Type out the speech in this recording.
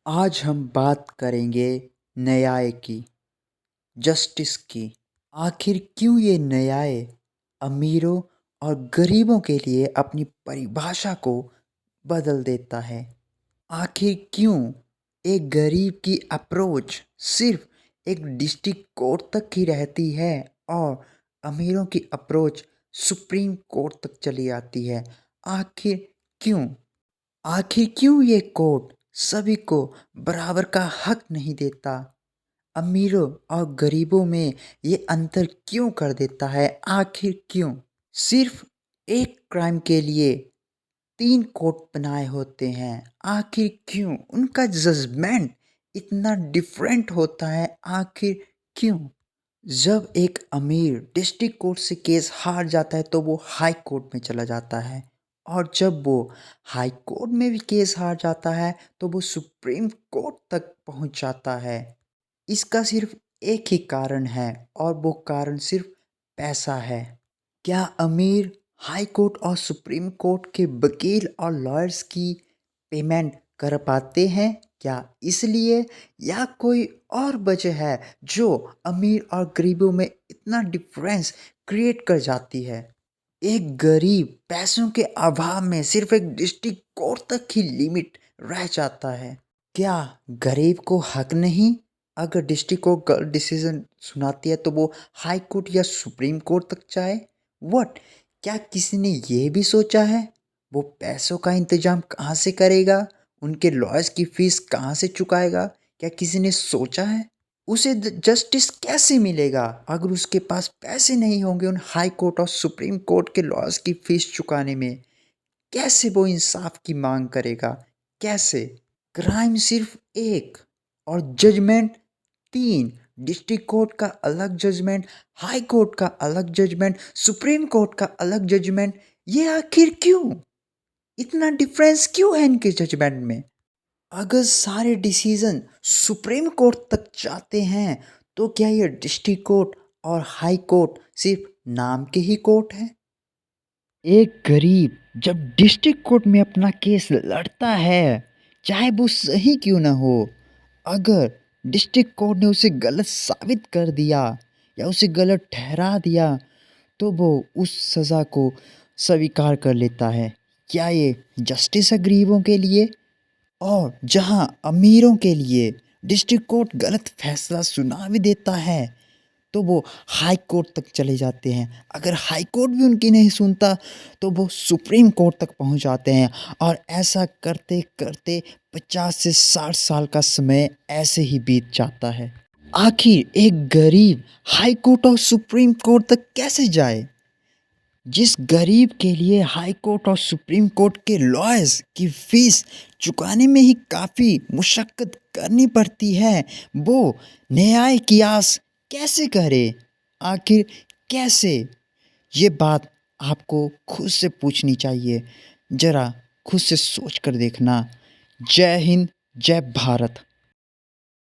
आज हम बात करेंगे न्याय की, जस्टिस की। आखिर क्यों ये न्याय अमीरों और गरीबों के लिए अपनी परिभाषा को बदल देता है? आखिर क्यों एक गरीब की अप्रोच सिर्फ एक डिस्ट्रिक्ट कोर्ट तक ही रहती है और अमीरों की अप्रोच सुप्रीम कोर्ट तक चली आती है? आखिर क्यों? आखिर क्यों ये कोर्ट सभी को बराबर का हक नहीं देता? अमीरों और गरीबों में ये अंतर क्यों कर देता है? आखिर क्यों? सिर्फ एक क्राइम के लिए तीन कोर्ट बनाए होते हैं। आखिर क्यों? उनका जजमेंट इतना डिफरेंट होता है। आखिर क्यों? जब एक अमीर डिस्ट्रिक्ट कोर्ट से केस हार जाता है तो वो हाई कोर्ट में चला जाता है, और जब वो हाई कोर्ट में भी केस हार जाता है तो वो सुप्रीम कोर्ट तक पहुंच जाता है। इसका सिर्फ एक ही कारण है, और वो कारण सिर्फ पैसा है। क्या अमीर हाई कोर्ट और सुप्रीम कोर्ट के वकील और लॉयर्स की पेमेंट कर पाते हैं? क्या इसलिए, या कोई और वजह है जो अमीर और गरीबों में इतना डिफरेंस क्रिएट कर जाती है? एक गरीब पैसों के अभाव में सिर्फ एक डिस्ट्रिक्ट कोर्ट तक ही लिमिट रह जाता है। क्या गरीब को हक नहीं? अगर डिस्ट्रिक्ट कोर्ट गलत डिसीजन सुनाती है तो वो हाई कोर्ट या सुप्रीम कोर्ट तक जाए? व्हाट? क्या किसी ने ये भी सोचा है वो पैसों का इंतजाम कहाँ से करेगा? उनके लॉयर्स की फीस कहाँ से चुकाएगा? क्या किसी ने सोचा है उसे जस्टिस कैसे मिलेगा अगर उसके पास पैसे नहीं होंगे उन हाई कोर्ट और सुप्रीम कोर्ट के लॉयर्स की फीस चुकाने में? कैसे वो इंसाफ की मांग करेगा? कैसे? क्राइम सिर्फ एक और जजमेंट तीन। डिस्ट्रिक्ट कोर्ट का अलग जजमेंट, हाई कोर्ट का अलग जजमेंट, सुप्रीम कोर्ट का अलग जजमेंट। ये आखिर क्यों? इतना डिफरेंस क्यों है इनके जजमेंट में? अगर सारे डिसीजन सुप्रीम कोर्ट तक जाते हैं तो क्या ये डिस्ट्रिक्ट कोर्ट और हाई कोर्ट सिर्फ नाम के ही कोर्ट हैं? एक गरीब जब डिस्ट्रिक्ट कोर्ट में अपना केस लड़ता है, चाहे वो सही क्यों ना हो, अगर डिस्ट्रिक्ट कोर्ट ने उसे गलत साबित कर दिया या उसे गलत ठहरा दिया तो वो उस सज़ा को स्वीकार कर लेता है। क्या ये जस्टिस है गरीबों के लिए? और जहां अमीरों के लिए डिस्ट्रिक्ट कोर्ट गलत फैसला सुना भी देता है तो वो हाई कोर्ट तक चले जाते हैं। अगर हाई कोर्ट भी उनकी नहीं सुनता तो वो सुप्रीम कोर्ट तक पहुंच जाते हैं, और ऐसा करते करते 50 से 60 साल का समय ऐसे ही बीत जाता है। आखिर एक गरीब हाई कोर्ट और सुप्रीम कोर्ट तक कैसे जाए? जिस गरीब के लिए हाई कोर्ट और सुप्रीम कोर्ट के लॉयर्स की फीस चुकाने में ही काफ़ी मुशक्क़त करनी पड़ती है, वो न्याय की आस कैसे करे? आखिर कैसे? ये बात आपको खुद से पूछनी चाहिए। ज़रा खुद से सोच कर देखना। जय हिंद, जय भारत।